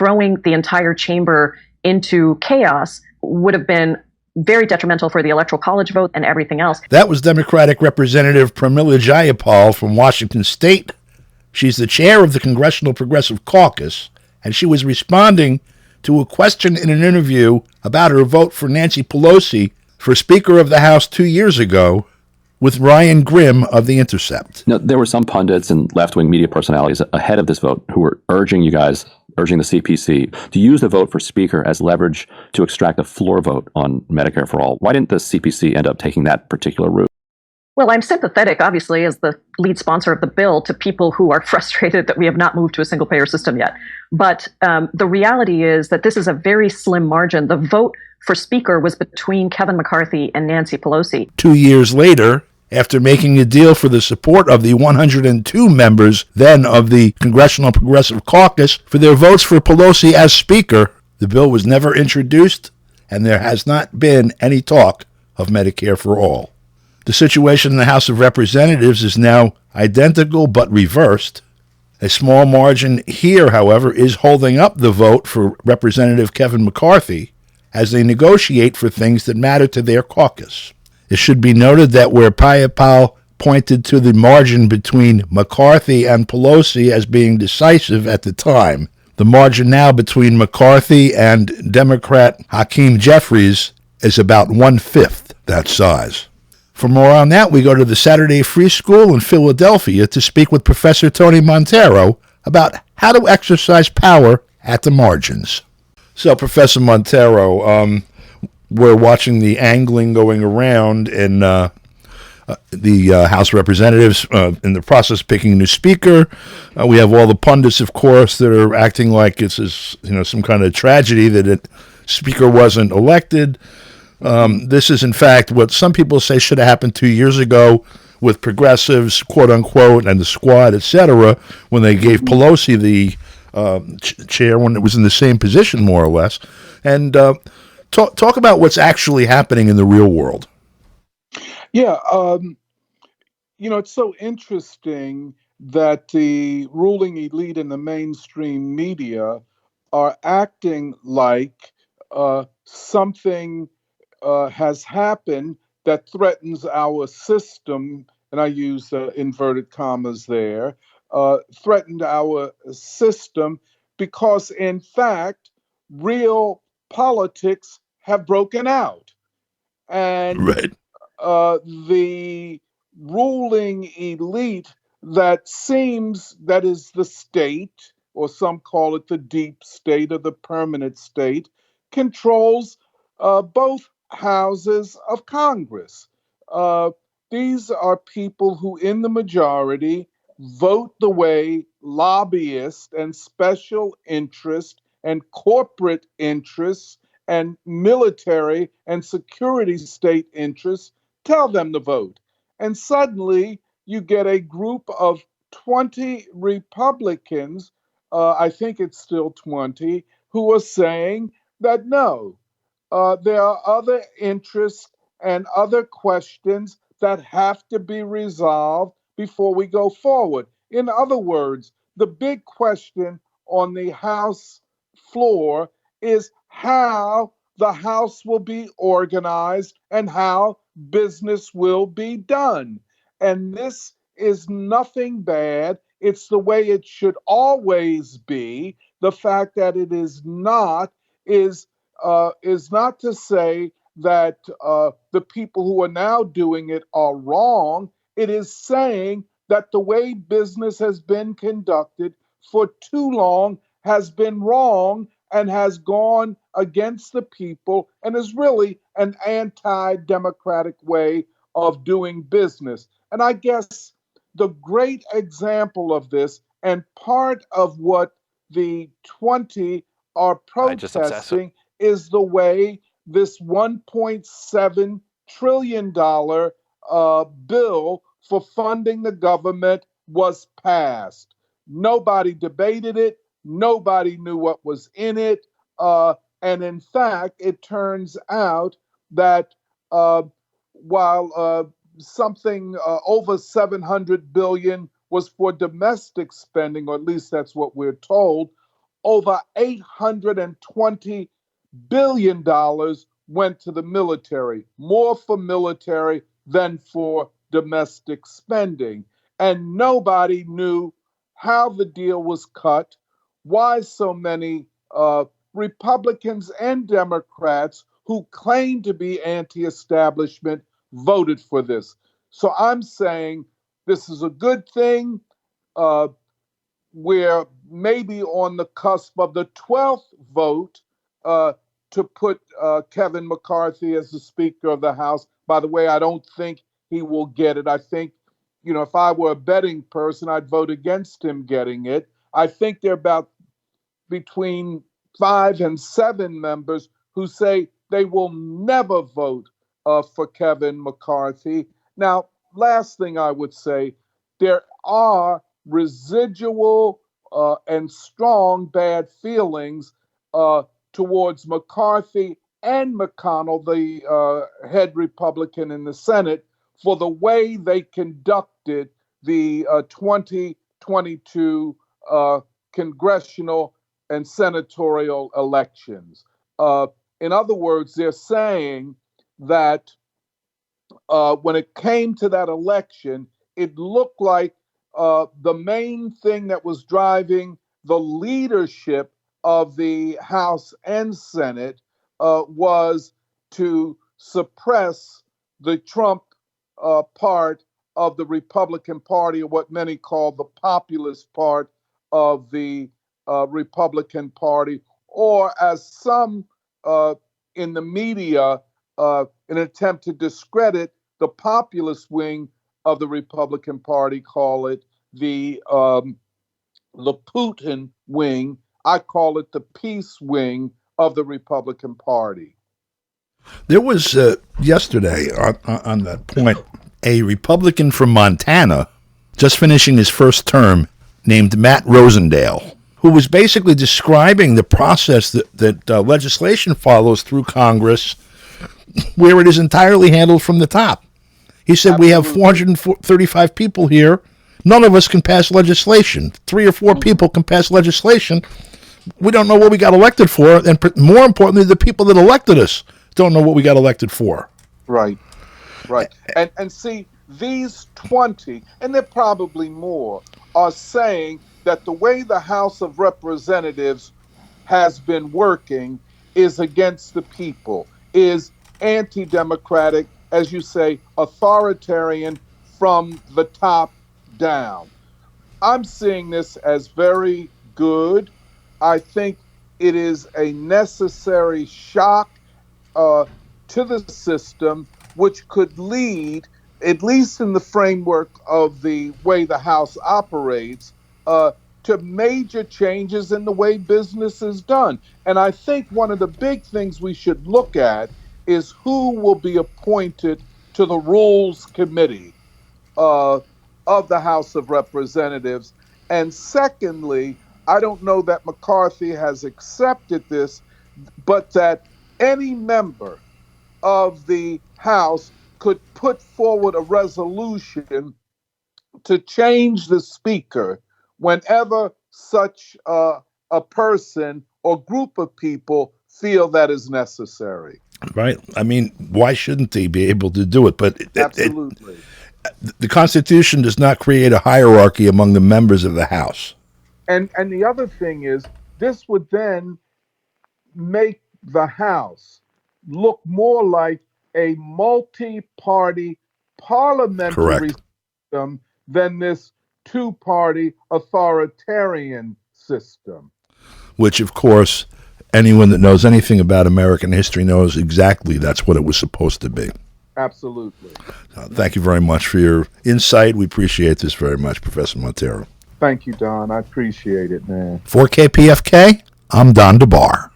throwing the entire chamber into chaos would have been very detrimental for the Electoral College vote and everything else. That was Democratic Representative Pramila Jayapal from Washington State. She's the chair of the Congressional Progressive Caucus, and she was responding to a question in an interview about her vote for Nancy Pelosi for Speaker of the House 2 years ago with Ryan Grimm of The Intercept. Now, there were some pundits and left-wing media personalities ahead of this vote who were urging the CPC to use the vote for Speaker as leverage to extract a floor vote on Medicare for All. Why didn't the CPC end up taking that particular route? Well, I'm sympathetic, obviously, as the lead sponsor of the bill, to people who are frustrated that we have not moved to a single-payer system yet. But the reality is that this is a very slim margin. The vote for Speaker was between Kevin McCarthy and Nancy Pelosi. 2 years later, after making a deal for the support of the 102 members then of the Congressional Progressive Caucus for their votes for Pelosi as Speaker, the bill was never introduced, and there has not been any talk of Medicare for All. The situation in the House of Representatives is now identical but reversed. A small margin here, however, is holding up the vote for Representative Kevin McCarthy as they negotiate for things that matter to their caucus. It should be noted that where Jayapal pointed to the margin between McCarthy and Pelosi as being decisive at the time, the margin now between McCarthy and Democrat Hakeem Jeffries is about 1/5 that size. For more on that, we go to the Saturday Free School in Philadelphia to speak with Professor Tony Monteiro about how to exercise power at the margins. So, Professor Monteiro, we're watching the angling going around in the House of Representatives in the process of picking a new speaker. We have all the pundits, of course, that are acting like it's some kind of tragedy that a speaker wasn't elected. This is, in fact, what some people say should have happened 2 years ago with progressives, quote unquote, and the squad, etc., when they gave Pelosi the chair when it was in the same position, more or less. And talk about what's actually happening in the real world. Yeah, it's so interesting that the ruling elite in the mainstream media are acting like something has happened that threatens our system, and I use inverted commas there, threatened our system because, in fact, real politics have broken out. And Right. The ruling elite that is the state, or some call it the deep state or the permanent state, controls both houses of Congress. These are people who, in the majority, vote the way lobbyists and special interest and corporate interests and military and security state interests tell them to vote. And suddenly you get a group of 20 Republicans, I think it's still 20, who are saying that no, there are other interests and other questions that have to be resolved before we go forward. In other words, the big question on the House floor is how the House will be organized and how business will be done. And this is nothing bad. It's the way it should always be. The fact that it is not is not to say that the people who are now doing it are wrong. It is saying that the way business has been conducted for too long has been wrong and has gone against the people and is really an anti-democratic way of doing business. And I guess the great example of this, and part of what the 20 are protesting, is the way this $1.7 trillion bill for funding the government was passed. Nobody debated it. Nobody knew what was in it. And in fact, it turns out that while something over $700 billion was for domestic spending, or at least that's what we're told, over $820 billion went to the military, more for military than for domestic spending. And nobody knew how the deal was cut, why so many Republicans and Democrats who claim to be anti-establishment voted for this. So I'm saying this is a good thing. We're maybe on the cusp of the 12th vote to put Kevin McCarthy as the Speaker of the House. By the way, I don't think he will get it. I think, if I were a betting person, I'd vote against him getting it. I think there are about between 5 and 7 members who say they will never vote for Kevin McCarthy. Now, last thing I would say, there are residual and strong bad feelings towards McCarthy and McConnell, the head Republican in the Senate, for the way they conducted the 2022 congressional and senatorial elections. In other words, they're saying that when it came to that election, it looked like the main thing that was driving the leadership of the House and Senate was to suppress the Trump part of the Republican Party, or what many call the populist part of the Republican Party, or as some in the media, in an attempt to discredit the populist wing of the Republican Party, call it the Putin wing. I call it the peace wing of the Republican Party. There was yesterday on that point a Republican from Montana just finishing his first term named Matt Rosendale, who was basically describing the process that legislation follows through Congress, where it is entirely handled from the top. He said, we have 435 people here. None of us can pass legislation. 3 or 4 people can pass legislation. We don't know what we got elected for. And more importantly, the people that elected us don't know what we got elected for. Right. And see, these 20, and there are probably more, are saying that the way the House of Representatives has been working is against the people, is anti-democratic, as you say, authoritarian from the top down. I'm seeing this as very good. I think it is a necessary shock to the system, which could lead, at least in the framework of the way the House operates, to major changes in the way business is done. And I think one of the big things we should look at is who will be appointed to the Rules Committee of the House of Representatives. And secondly, I don't know that McCarthy has accepted this, but that any member of the House could put forward a resolution to change the Speaker whenever such a person or group of people feel that is necessary. Right. I mean, why shouldn't they be able to do it? But Absolutely. The Constitution does not create a hierarchy among the members of the House. And the other thing is, this would then make the House look more like a multi-party parliamentary system than this two-party authoritarian system. Which, of course, anyone that knows anything about American history knows exactly that's what it was supposed to be. Absolutely. Thank you very much for your insight. We appreciate this very much, Professor Monteiro. Thank you, Don. I appreciate it, man. For KPFK, I'm Don DeBar.